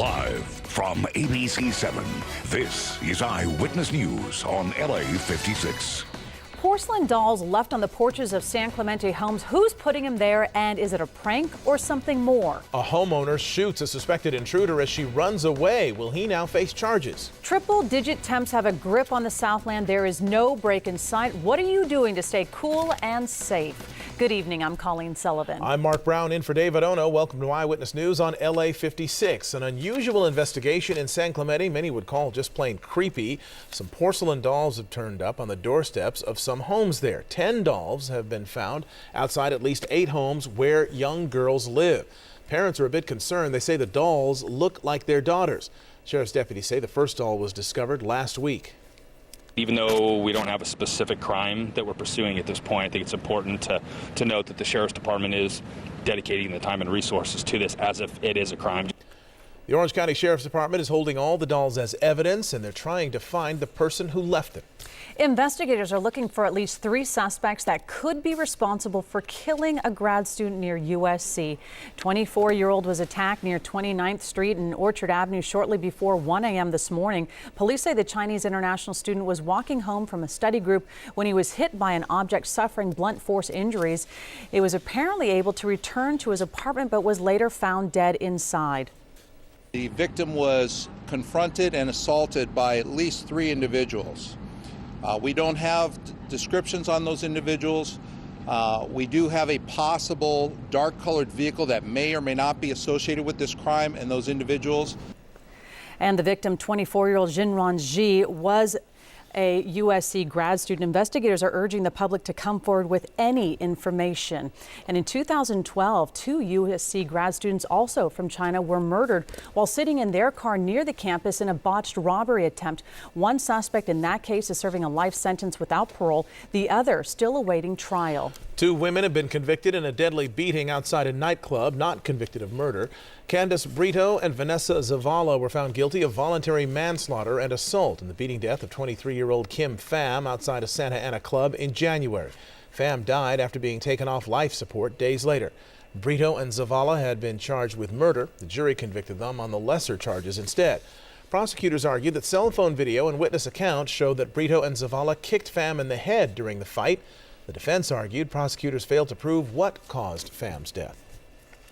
Live from ABC7, this is Eyewitness News on LA56. Porcelain dolls left on the porches of San Clemente homes. Who's putting them there, and is it a prank or something more? A homeowner shoots a suspected intruder as she runs away. Will he now face charges? Triple-digit temps have a grip on the Southland. There is no break in sight. What are you doing to stay cool and safe? Good evening. I'm Colleen Sullivan. I'm Mark Brown in for David Ono. Welcome to Eyewitness News on LA56. An unusual investigation in San Clemente many would call just plain creepy. Some porcelain dolls have turned up on the doorsteps of some homes there. 10 dolls have been found outside at least 8 homes where young girls live. Parents are a bit concerned. They say the dolls look like their daughters. Sheriff's deputies say the first doll was discovered last week. Even though we don't have a specific crime that we're pursuing at this point, I think it's important to note that the Sheriff's Department is dedicating the time and resources to this as if it is a crime. The Orange County Sheriff's Department is holding all the dolls as evidence, and they're trying to find the person who left them. Investigators are looking for at least 3 suspects that could be responsible for killing a grad student near USC. 24-year-old was attacked near 29th Street and Orchard Avenue shortly before 1 a.m. this morning. Police say the Chinese international student was walking home from a study group when he was hit by an object, suffering blunt force injuries. He was apparently able to return to his apartment but was later found dead inside. The victim was confronted and assaulted by at least 3 individuals. We don't have descriptions on those individuals. We do have a possible dark-colored vehicle that may or may not be associated with this crime and those individuals. And the victim, 24-year-old Jinran Ji, was a USC grad student. Investigators are urging the public to come forward with any information. And in 2012, 2 USC grad students, also from China, were murdered while sitting in their car near the campus in a botched robbery attempt. One suspect in that case is serving a life sentence without parole. The other still awaiting trial. 2 women have been convicted in a deadly beating outside a nightclub, not convicted of murder. Candace Brito and Vanessa Zavala were found guilty of voluntary manslaughter and assault in the beating death of 23-year-old Kim Pham outside a Santa Ana club in January. Pham died after being taken off life support days later. Brito and Zavala had been charged with murder. The jury convicted them on the lesser charges instead. Prosecutors argued that cell phone video and witness accounts showed that Brito and Zavala kicked Pham in the head during the fight. The defense argued prosecutors failed to prove what caused Pham's death.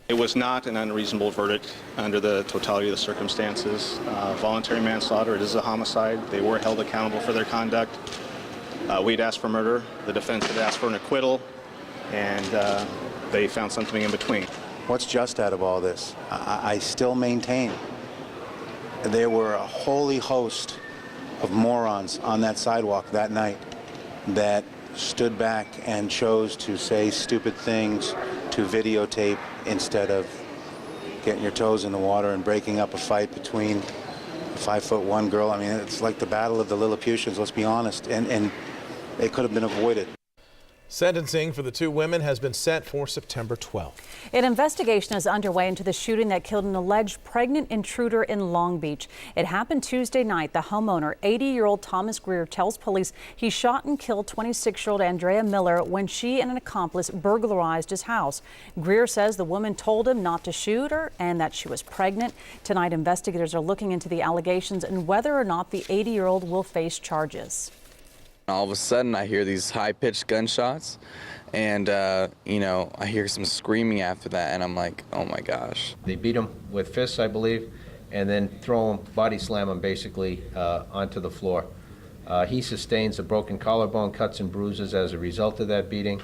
It was not an unreasonable verdict under the totality of the circumstances. Voluntary manslaughter, it is a homicide. They were held accountable for their conduct. We'd asked for murder. The defense had asked for an acquittal, and they found something in between. What's just out of all this? I still maintain there were a holy host of morons on that sidewalk that night that stood back and chose to say stupid things, to videotape, instead of getting your toes in the water and breaking up a fight between a 5'1" girl. I mean, it's like the battle of the Lilliputians, let's be honest, and it could have been avoided. Sentencing for the 2 women has been set for September 12th. An investigation is underway into the shooting that killed an alleged pregnant intruder in Long Beach. It happened Tuesday night. The homeowner, 80-year-old Thomas Greer, tells police he shot and killed 26-year-old Andrea Miller when she and an accomplice burglarized his house. Greer says the woman told him not to shoot her and that she was pregnant. Tonight, investigators are looking into the allegations and whether or not the 80-year-old will face charges. All of a sudden, I hear these high-pitched gunshots, and, I hear some screaming after that, and I'm like, oh my gosh. They beat him with fists, I believe, and then throw him, body slam him basically onto the floor. He sustains a broken collarbone, cuts and bruises as a result of that beating.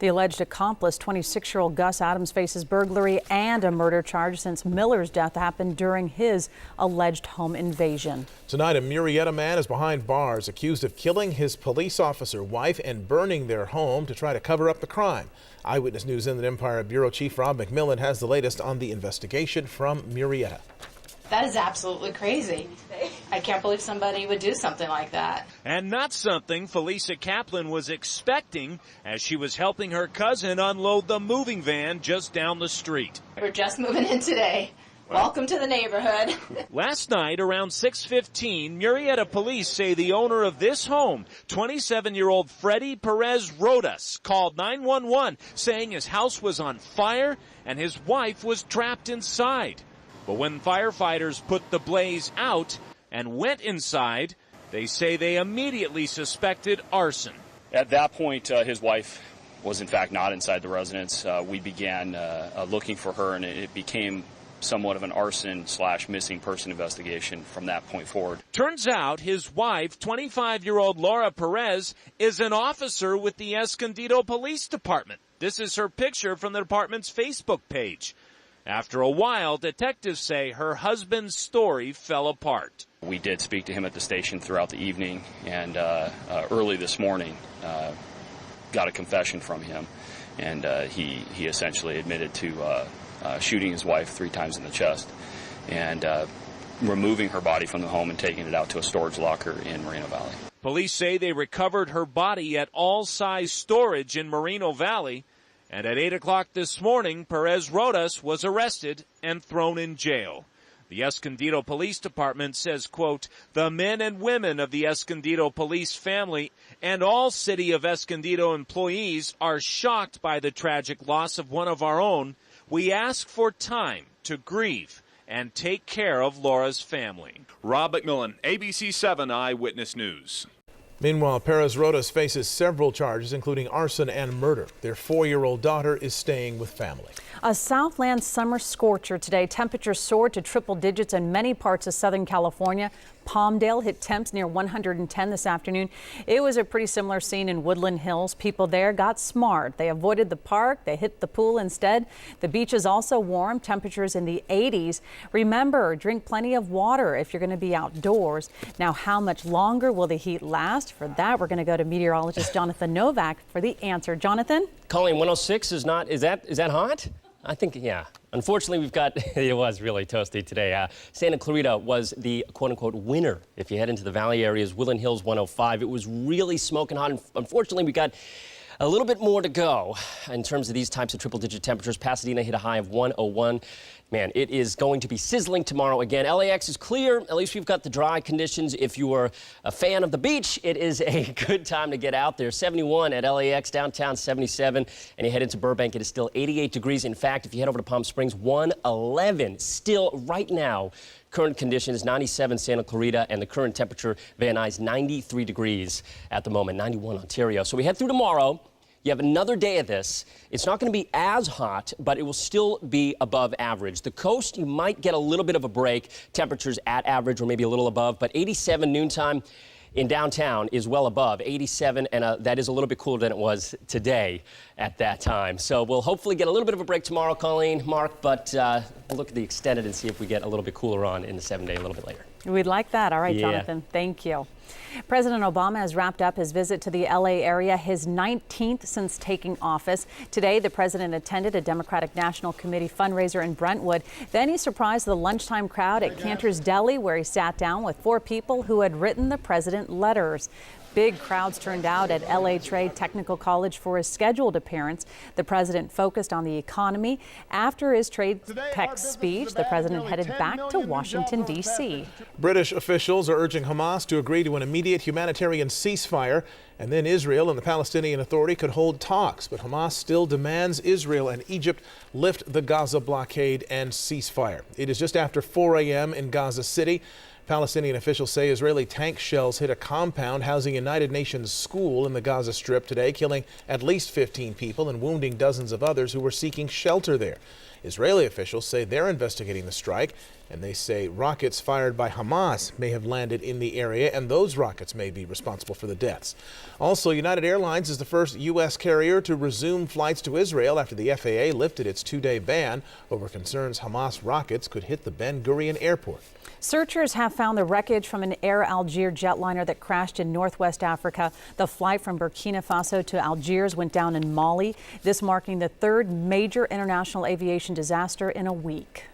The alleged accomplice, 26-year-old Gus Adams, faces burglary and a murder charge since Miller's death happened during his alleged home invasion. Tonight, a Murrieta man is behind bars accused of killing his police officer wife and burning their home to try to cover up the crime. Eyewitness News Inland Empire Bureau Chief Rob McMillan has the latest on the investigation from Murrieta. That is absolutely crazy. I can't believe somebody would do something like that. And not something Felicia Kaplan was expecting as she was helping her cousin unload the moving van just down the street. We're just moving in today. Welcome to the neighborhood. Last night around 6:15, Murrieta police say the owner of this home, 27-year-old Freddie Perez Rodas, called 911 saying his house was on fire and his wife was trapped inside. But when firefighters put the blaze out and went inside, they say they immediately suspected arson. At that point, his wife was in fact not inside the residence. We began looking for her, and it became somewhat of an arson/missing person investigation from that point forward. Turns out his wife, 25-year-old Laura Perez, is an officer with the Escondido Police Department. This is her picture from the department's Facebook page. After a while, detectives say her husband's story fell apart. We did speak to him at the station throughout the evening, and early this morning got a confession from him, and he essentially admitted to shooting his wife 3 times in the chest and removing her body from the home and taking it out to a storage locker in Moreno Valley. Police say they recovered her body at All Size Storage in Moreno Valley, and at 8 o'clock this morning, Perez Rodas was arrested and thrown in jail. The Escondido Police Department says, quote, "The men and women of the Escondido police family and all City of Escondido employees are shocked by the tragic loss of one of our own. We ask for time to grieve and take care of Laura's family." Rob McMillan, ABC7 Eyewitness News. Meanwhile, Perez Rodas faces several charges, including arson and murder. Their 4-year-old daughter is staying with family. A Southland summer scorcher today. Temperatures soared to triple digits in many parts of Southern California. Palmdale hit temps near 110 this afternoon. It was a pretty similar scene in Woodland Hills. People there got smart. They avoided the park. They hit the pool instead. The beach is also warm. Temperatures in the 80s. Remember, drink plenty of water if you're going to be outdoors. Now, how much longer will the heat last? For that, we're going to go to meteorologist Jonathan Novak for the answer. Jonathan? Colleen, 106 is not, is that hot? I think, yeah. Unfortunately, we've got, it was really toasty today. Santa Clarita was the quote-unquote winner. If you head into the valley areas, Woodland Hills 105, it was really smoking hot. And unfortunately, we got a little bit more to go in terms of these types of triple-digit temperatures. Pasadena hit a high of 101. Man, it is going to be sizzling tomorrow again. LAX is clear. At least we've got the dry conditions. If you are a fan of the beach, it is a good time to get out there. 71 at LAX, downtown 77. And you head into Burbank, it is still 88 degrees. In fact, if you head over to Palm Springs, 111. Still, right now, current conditions, 97 Santa Clarita, and the current temperature, Van Nuys, 93 degrees at the moment, 91 Ontario. So we head through tomorrow. You have another day of this. It's not going to be as hot, but it will still be above average. The coast, you might get a little bit of a break. Temperatures at average or maybe a little above, but 87 noontime in downtown is well above 87, and that is a little bit cooler than it was today at that time. So we'll hopefully get a little bit of a break tomorrow, Colleen, Mark, but we'll look at the extended and see if we get a little bit cooler on in the 7-day a little bit later. We'd like that. All right, Jonathan. Thank you. President Obama has wrapped up his visit to the LA area, his 19th since taking office. Today, the president attended a Democratic National Committee fundraiser in Brentwood. Then he surprised the lunchtime crowd at Cantor's Deli, where he sat down with 4 people who had written the president letters. Big crowds turned out at LA Trade Technical College for his scheduled appearance. The president focused on the economy. After his trade tech speech, the president headed back to Washington, D.C. British officials are urging Hamas to agree to an immediate humanitarian ceasefire, and then Israel and the Palestinian Authority could hold talks. But Hamas still demands Israel and Egypt lift the Gaza blockade and ceasefire. It is just after 4 a.m. in Gaza City. Palestinian officials say Israeli tank shells hit a compound housing a United Nations school in the Gaza Strip today, killing at least 15 people and wounding dozens of others who were seeking shelter there. Israeli officials say they're investigating the strike, and they say rockets fired by Hamas may have landed in the area, and those rockets may be responsible for the deaths. Also, United Airlines is the first U.S. carrier to resume flights to Israel after the FAA lifted its 2-day ban over concerns Hamas rockets could hit the Ben Gurion airport. Searchers have found the wreckage from an Air Algiers jetliner that crashed in Northwest Africa. The flight from Burkina Faso to Algiers went down in Mali, this marking the 3rd major international aviation disaster in a week.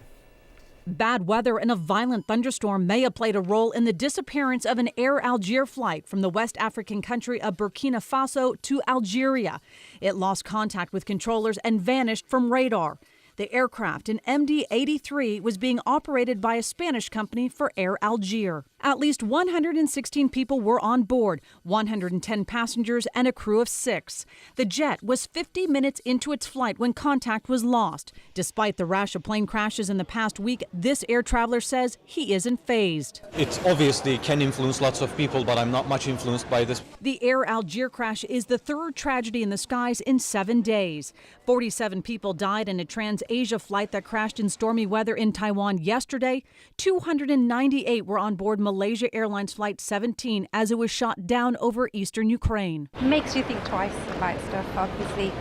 Bad weather and a violent thunderstorm may have played a role in the disappearance of an Air Algiers flight from the West African country of Burkina Faso to Algeria. It lost contact with controllers and vanished from radar. The aircraft, an MD-83, was being operated by a Spanish company for Air Algiers. At least 116 people were on board, 110 passengers and a crew of 6. The jet was 50 minutes into its flight when contact was lost. Despite the rash of plane crashes in the past week, this air traveler says he isn't fazed. It obviously can influence lots of people, but I'm not much influenced by this. The Air Algiers crash is the third tragedy in the skies in 7 days. 47 people died in a Trans-Asia flight that crashed in stormy weather in Taiwan yesterday. 298 were on board Malaysia Airlines Flight 17 as it was shot down over eastern Ukraine. It makes you think twice about stuff, obviously.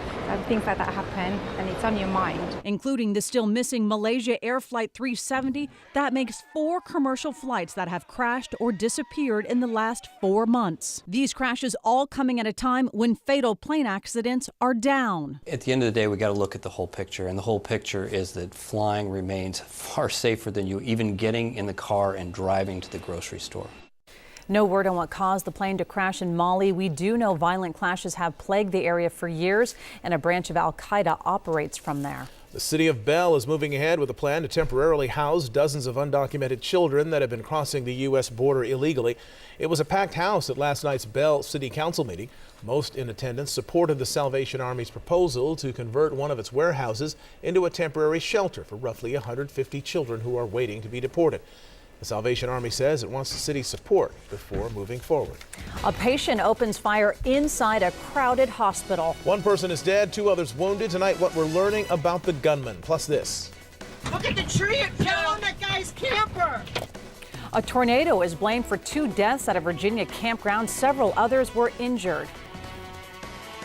Things like that happen, and it's on your mind. Including the still missing Malaysia Air Flight 370. That makes 4 commercial flights that have crashed or disappeared in the last 4 months. These crashes all coming at a time when fatal plane accidents are down. At the end of the day, we got to look at the whole picture, and the whole picture is that flying remains far safer than you even getting in the car and driving to the grocery store. No word on what caused the plane to crash in Mali. We do know violent clashes have plagued the area for years, and a branch of al-Qaeda operates from there. The city of Bell is moving ahead with a plan to temporarily house dozens of undocumented children that have been crossing the U.S. border illegally. It was a packed house at last night's Bell City Council meeting. Most in attendance supported the Salvation Army's proposal to convert one of its warehouses into a temporary shelter for roughly 150 children who are waiting to be deported. The Salvation Army says it wants the city's support before moving forward. A patient opens fire inside a crowded hospital. 1 person is dead, 2 others wounded. Tonight, what we're learning about the gunman. Plus this. Look at the tree it fell on that guy's camper. A tornado is blamed for 2 deaths at a Virginia campground. Several others were injured.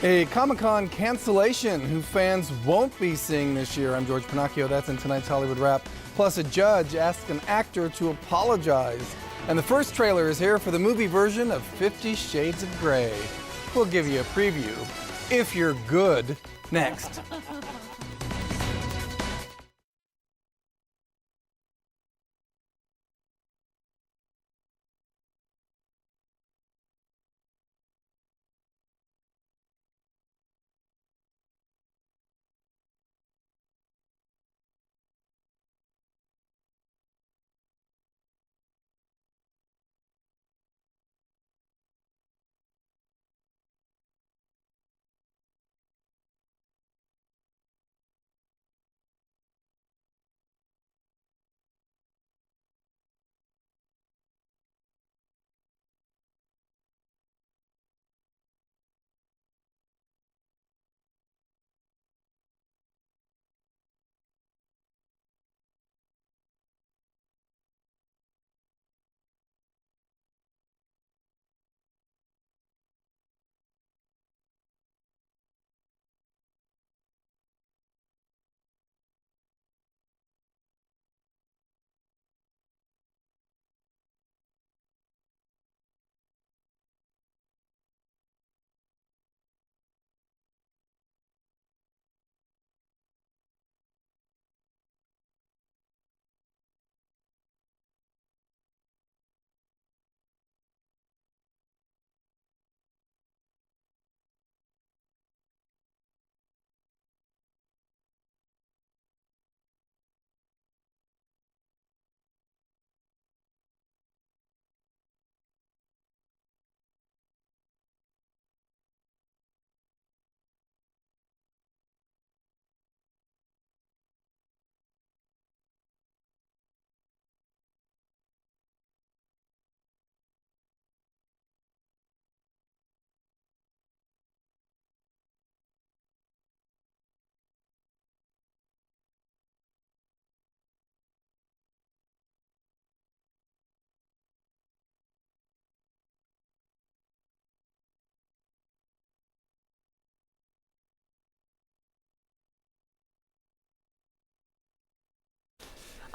A Comic-Con cancellation who fans won't be seeing this year. I'm George Pinocchio. That's in tonight's Hollywood Wrap. Plus, a judge asked an actor to apologize. And the first trailer is here for the movie version of 50 Shades of Grey. We'll give you a preview, if you're good, next.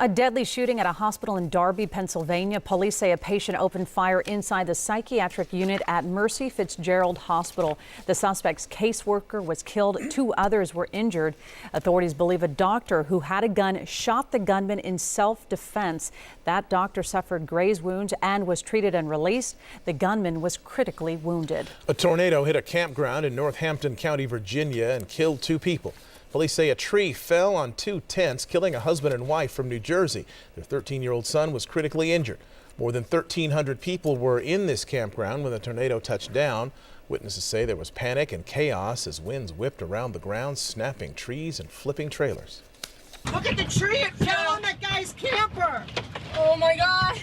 A deadly shooting at a hospital in Darby, Pennsylvania. Police say a patient opened fire inside the psychiatric unit at Mercy Fitzgerald Hospital. The suspect's caseworker was killed. 2 others were injured. Authorities believe a doctor who had a gun shot the gunman in self-defense. That doctor suffered graze wounds and was treated and released. The gunman was critically wounded. A tornado hit a campground in Northampton County, Virginia, and killed 2 people. Police say a tree fell on 2 tents, killing a husband and wife from New Jersey. Their 13-year-old son was critically injured. More than 1,300 people were in this campground when the tornado touched down. Witnesses say there was panic and chaos as winds whipped around the ground, snapping trees and flipping trailers. Look at the tree it fell on that guy's camper. Oh my God.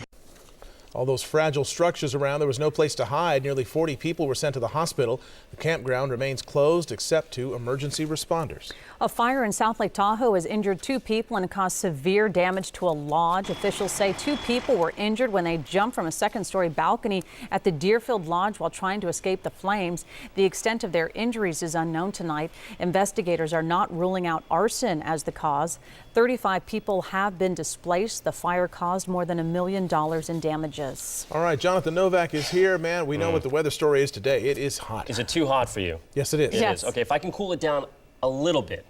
All those fragile structures around, there was no place to hide. Nearly 40 people were sent to the hospital. The campground remains closed except to emergency responders. A fire in South Lake Tahoe has injured 2 people and caused severe damage to a lodge. Officials say 2 people were injured when they jumped from a second-story balcony at the Deerfield Lodge while trying to escape the flames. The extent of their injuries is unknown tonight. Investigators are not ruling out arson as the cause. 35 people have been displaced. The fire caused more than $1 million in damages. All right, Jonathan Novak is here. Man, we know what the weather story is today. It is hot. Is it too hot for you? Yes, it is. It is. Okay, if I can cool it down a little bit.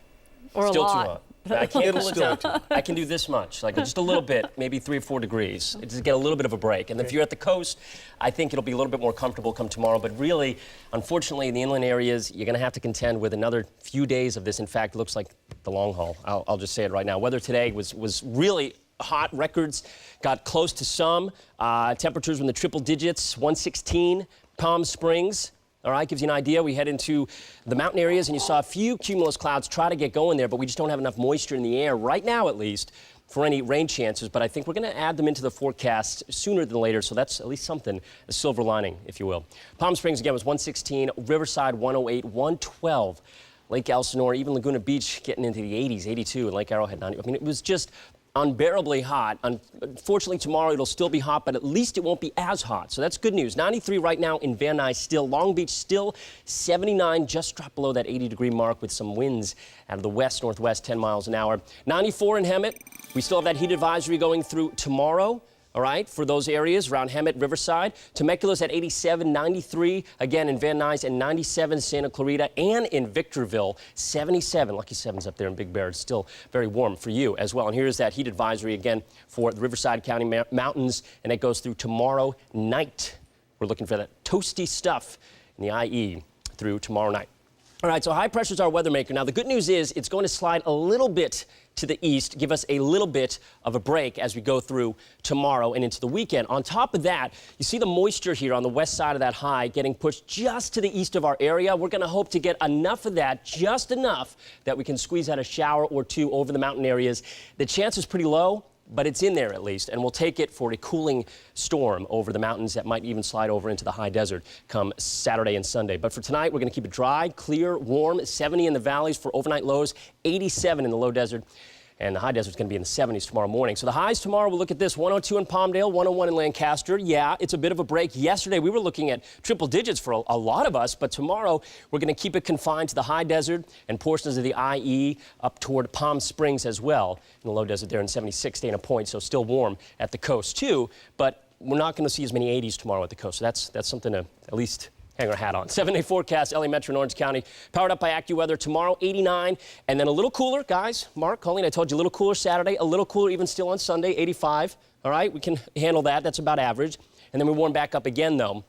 Or still a lot. too hot. I can't cool it down. I can do this much, like just a little bit, maybe 3 or 4 degrees. Just get a little bit of a break. And if you're at the coast, I think it'll be a little bit more comfortable come tomorrow. But really, unfortunately, in the inland areas, you're going to have to contend with another few days of this. In fact, it looks like the long haul. I'll just say it right now. Weather today was really hot. Records got close to some. Temperatures were in the triple digits, 116, Palm Springs. All right, gives you an idea. We head into the mountain areas, and you saw a few cumulus clouds try to get going there, but we just don't have enough moisture in the air right now, at least, for any rain chances. But I think we're going to add them into the forecast sooner than later, so that's at least something, a silver lining, if you will. Palm Springs, again, was 116, Riverside, 108, 112. Lake Elsinore, even Laguna Beach getting into the 80s, 82, and Lake Arrowhead, 90. I mean, it was just unbearably hot. Unfortunately, tomorrow it'll still be hot, but at least it won't be as hot. So that's good news. 93 right now in Van Nuys still. Long Beach still 79, just dropped below that 80-degree mark with some winds out of the west-northwest, 10 miles an hour. 94 in Hemet. We still have that heat advisory going through tomorrow. All right, for those areas around Hemet, Riverside. Temecula's at 87, 93, again in Van Nuys, and 97 Santa Clarita, and in Victorville, 77. Lucky 7's up there in Big Bear. It's still very warm for you as well. And here's that heat advisory again for the Riverside County Mountains, and it goes through tomorrow night. We're looking for that toasty stuff in the IE through tomorrow night. All right, so high pressure is our weather maker. Now, the good news is it's going to slide a little bit to the east, give us a little bit of a break as we go through tomorrow and into the weekend. On top of that, you see the moisture here on the west side of that high getting pushed just to the east of our area. We're going to hope to get enough of that, just enough, that we can squeeze out a shower or two over the mountain areas. The chance is pretty low, but it's in there at least, and we'll take it for a cooling storm over the mountains that might even slide over into the high desert come Saturday and Sunday. But for tonight, we're going to keep it dry, clear, warm, 70 in the valleys for overnight lows, 87 in the low desert. And the high desert's going to be in the 70s tomorrow morning. So the highs tomorrow, we'll look at this, 102 in Palmdale, 101 in Lancaster. Yeah, it's a bit of a break. Yesterday, we were looking at triple digits for a lot of us, but tomorrow, we're going to keep it confined to the high desert and portions of the IE up toward Palm Springs as well. In the low desert there in 76, staying a point, so still warm at the coast too. But we're not going to see as many 80s tomorrow at the coast. So that's something to at least hang our hat on. 7-day forecast, LA Metro and Orange County. Powered up by AccuWeather tomorrow, 89. And then a little cooler, guys. Mark, Colleen, I told you a little cooler Saturday, a little cooler even still on Sunday, 85. All right, we can handle that. That's about average. And then we warm back up again, though.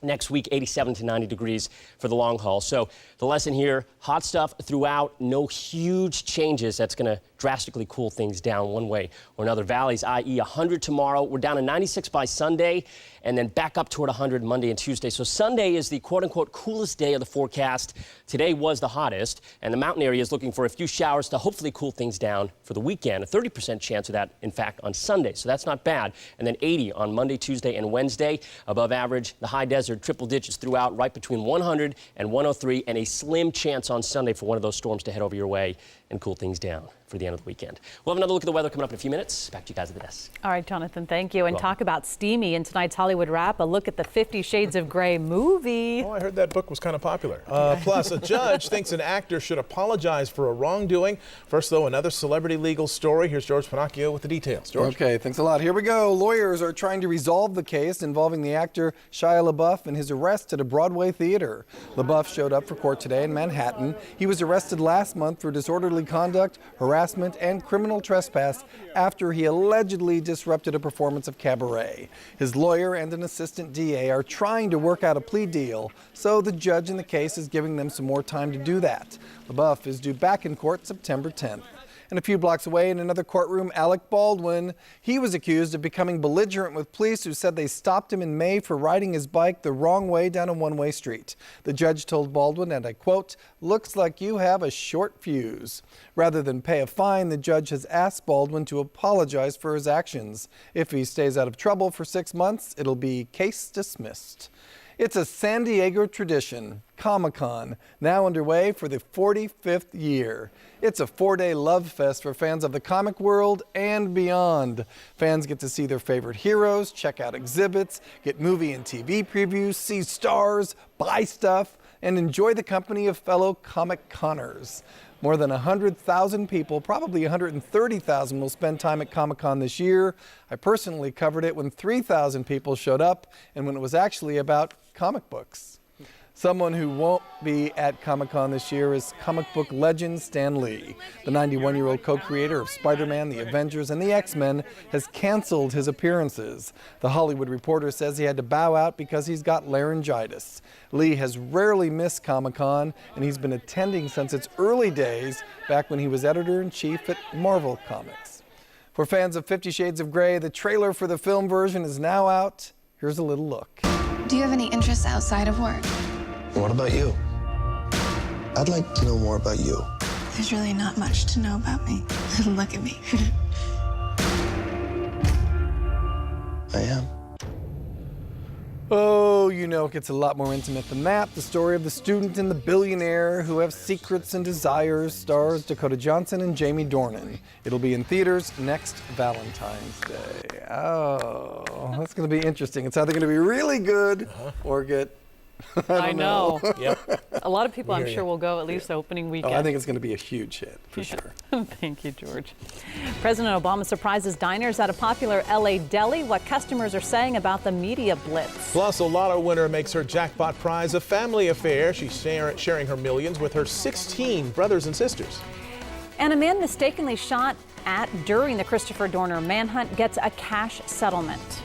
Next week, 87 to 90 degrees for the long haul. So the lesson here, hot stuff throughout, no huge changes. That's going to drastically cool things down one way or another. Valleys, i.e. 100 tomorrow. We're down to 96 by Sunday, and then back up toward 100 Monday and Tuesday. So Sunday is the quote-unquote coolest day of the forecast. Today was the hottest, and the mountain area is looking for a few showers to hopefully cool things down for the weekend. A 30% chance of that, in fact, on Sunday. So that's not bad. And then 80 on Monday, Tuesday, and Wednesday. Above average, the high desert, triple digits throughout, right between 100 and 103, and a slim chance on Sunday for one of those storms to head over your way and cool things down for the end of the weekend. We'll have another look at the weather coming up in a few minutes. Back to you guys at the desk. All right, Jonathan, thank you. And talk about steamy in tonight's Hollywood Wrap, a look at the 50 Shades of Grey movie. Oh, I heard that book was kind of popular. Plus, a judge thinks an actor should apologize for a wrongdoing. First, though, another celebrity legal story. Here's George Pinocchio with the details. George. Okay, thanks a lot. Here we go. Lawyers are trying to resolve the case involving the actor Shia LaBeouf and his arrest at a Broadway theater. LaBeouf showed up for court today in Manhattan. He was arrested last month for disorderly conduct, harassment, harassment and criminal trespass after he allegedly disrupted a performance of Cabaret. His lawyer and an assistant DA are trying to work out a plea deal, so the judge in the case is giving them some more time to do that. LaBeouf is due back in court September 10th. And a few blocks away in another courtroom, Alec Baldwin. He was accused of becoming belligerent with police who said they stopped him in May for riding his bike the wrong way down a one-way street. The judge told Baldwin, and I quote, "Looks like you have a short fuse." Rather than pay a fine, the judge has asked Baldwin to apologize for his actions. If he stays out of trouble for 6 months, it'll be case dismissed. It's a San Diego tradition, Comic-Con, now underway for the 45th year. It's a 4-day love fest for fans of the comic world and beyond. Fans get to see their favorite heroes, check out exhibits, get movie and TV previews, see stars, buy stuff, and enjoy the company of fellow Comic-Conners. More than 100,000 people, probably 130,000, will spend time at Comic-Con this year. I personally covered it when 3,000 people showed up and when it was actually about comic books. Someone who won't be at Comic-Con this year is comic book legend Stan Lee. The 91-year-old co-creator of Spider-Man, the Avengers, and the X-Men has canceled his appearances. The Hollywood Reporter says he had to bow out because he's got laryngitis. Lee has rarely missed Comic-Con, and he's been attending since its early days, back when he was editor-in-chief at Marvel Comics. For fans of 50 Shades of Grey, the trailer for the film version is now out. Here's a little look. Do you have any interests outside of work? What about you? I'd like to know more about you. There's really not much to know about me. Look at me. I am. Oh, you know it gets a lot more intimate than that. The story of the student and the billionaire who have secrets and desires stars Dakota Johnson and Jamie Dornan. It'll be in theaters next Valentine's Day. Oh, that's going to be interesting. It's either going to be really good or get... I don't know. Yep. A lot of people, I'm sure, will go at least the opening weekend. Oh, I think it's going to be a huge hit, for sure. Thank you, George. President Obama surprises diners at a popular LA deli. What customers are saying about the media blitz. Plus, a lotto winner makes her jackpot prize a family affair. She's sharing her millions with her 16 brothers and sisters. And a man mistakenly shot at during the Christopher Dorner manhunt gets a cash settlement.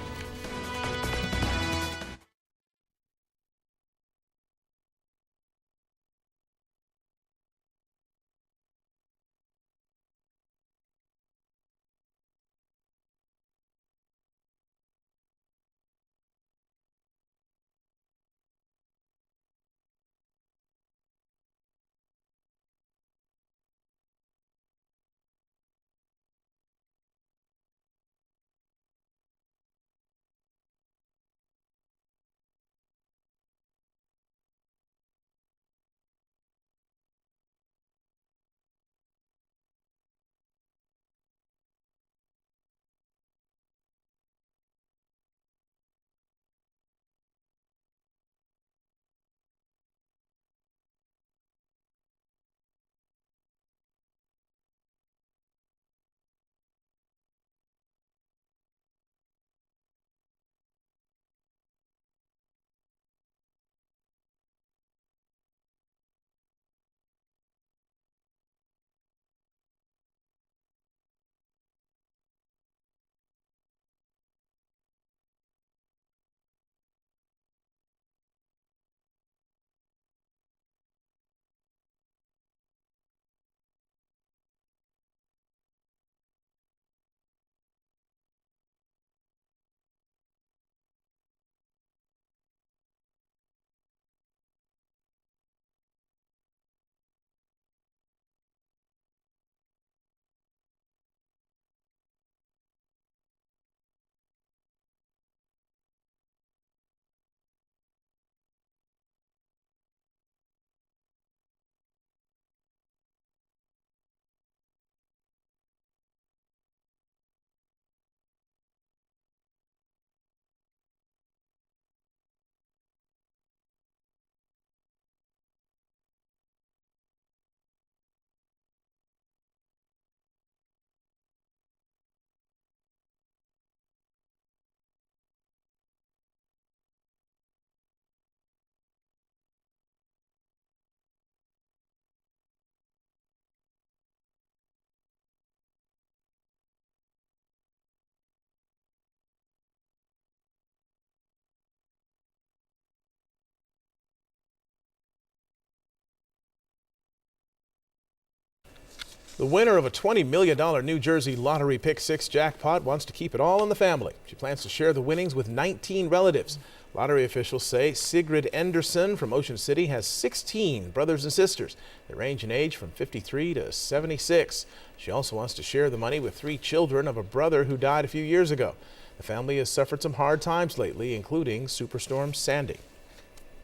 The winner of a $20 million New Jersey Lottery Pick 6 jackpot wants to keep it all in the family. She plans to share the winnings with 19 relatives. Lottery officials say Sigrid Enderson from Ocean City has 16 brothers and sisters. They range in age from 53 to 76. She also wants to share the money with 3 children of a brother who died a few years ago. The family has suffered some hard times lately, including Superstorm Sandy.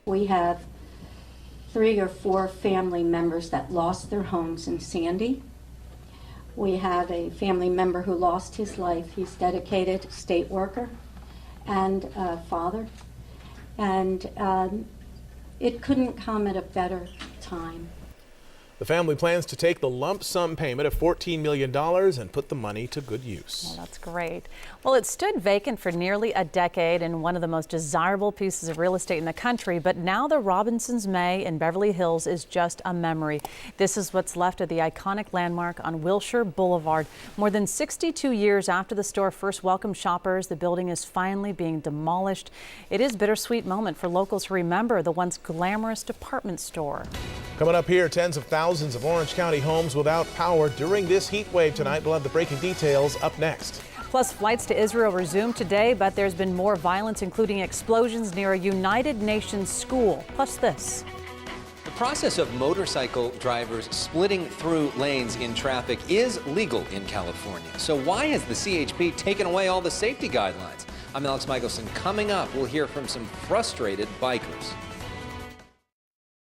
We have 3 or 4 family members that lost their homes in Sandy. We have a family member who lost his life. He's dedicated state worker and father. And it couldn't come at a better time. The family plans to take the lump sum payment of $14 million and put the money to good use. Well, that's great. Well, it stood vacant for nearly a decade and one of the most desirable pieces of real estate in the country, but now the Robinsons May in Beverly Hills is just a memory. This is what's left of the iconic landmark on Wilshire Boulevard. More than 62 years after the store first welcomed shoppers, the building is finally being demolished. It is a bittersweet moment for locals who remember the once glamorous department store. Coming up here, tens of thousands of Orange County homes without power during this heat wave tonight. We'll have the breaking details up next. Plus, flights to Israel resumed today, but there's been more violence, including explosions near a United Nations school. Plus this. The process of motorcycle drivers splitting through lanes in traffic is legal in California. So why has the CHP taken away all the safety guidelines? I'm Alex Michelson. Coming up, we'll hear from some frustrated bikers.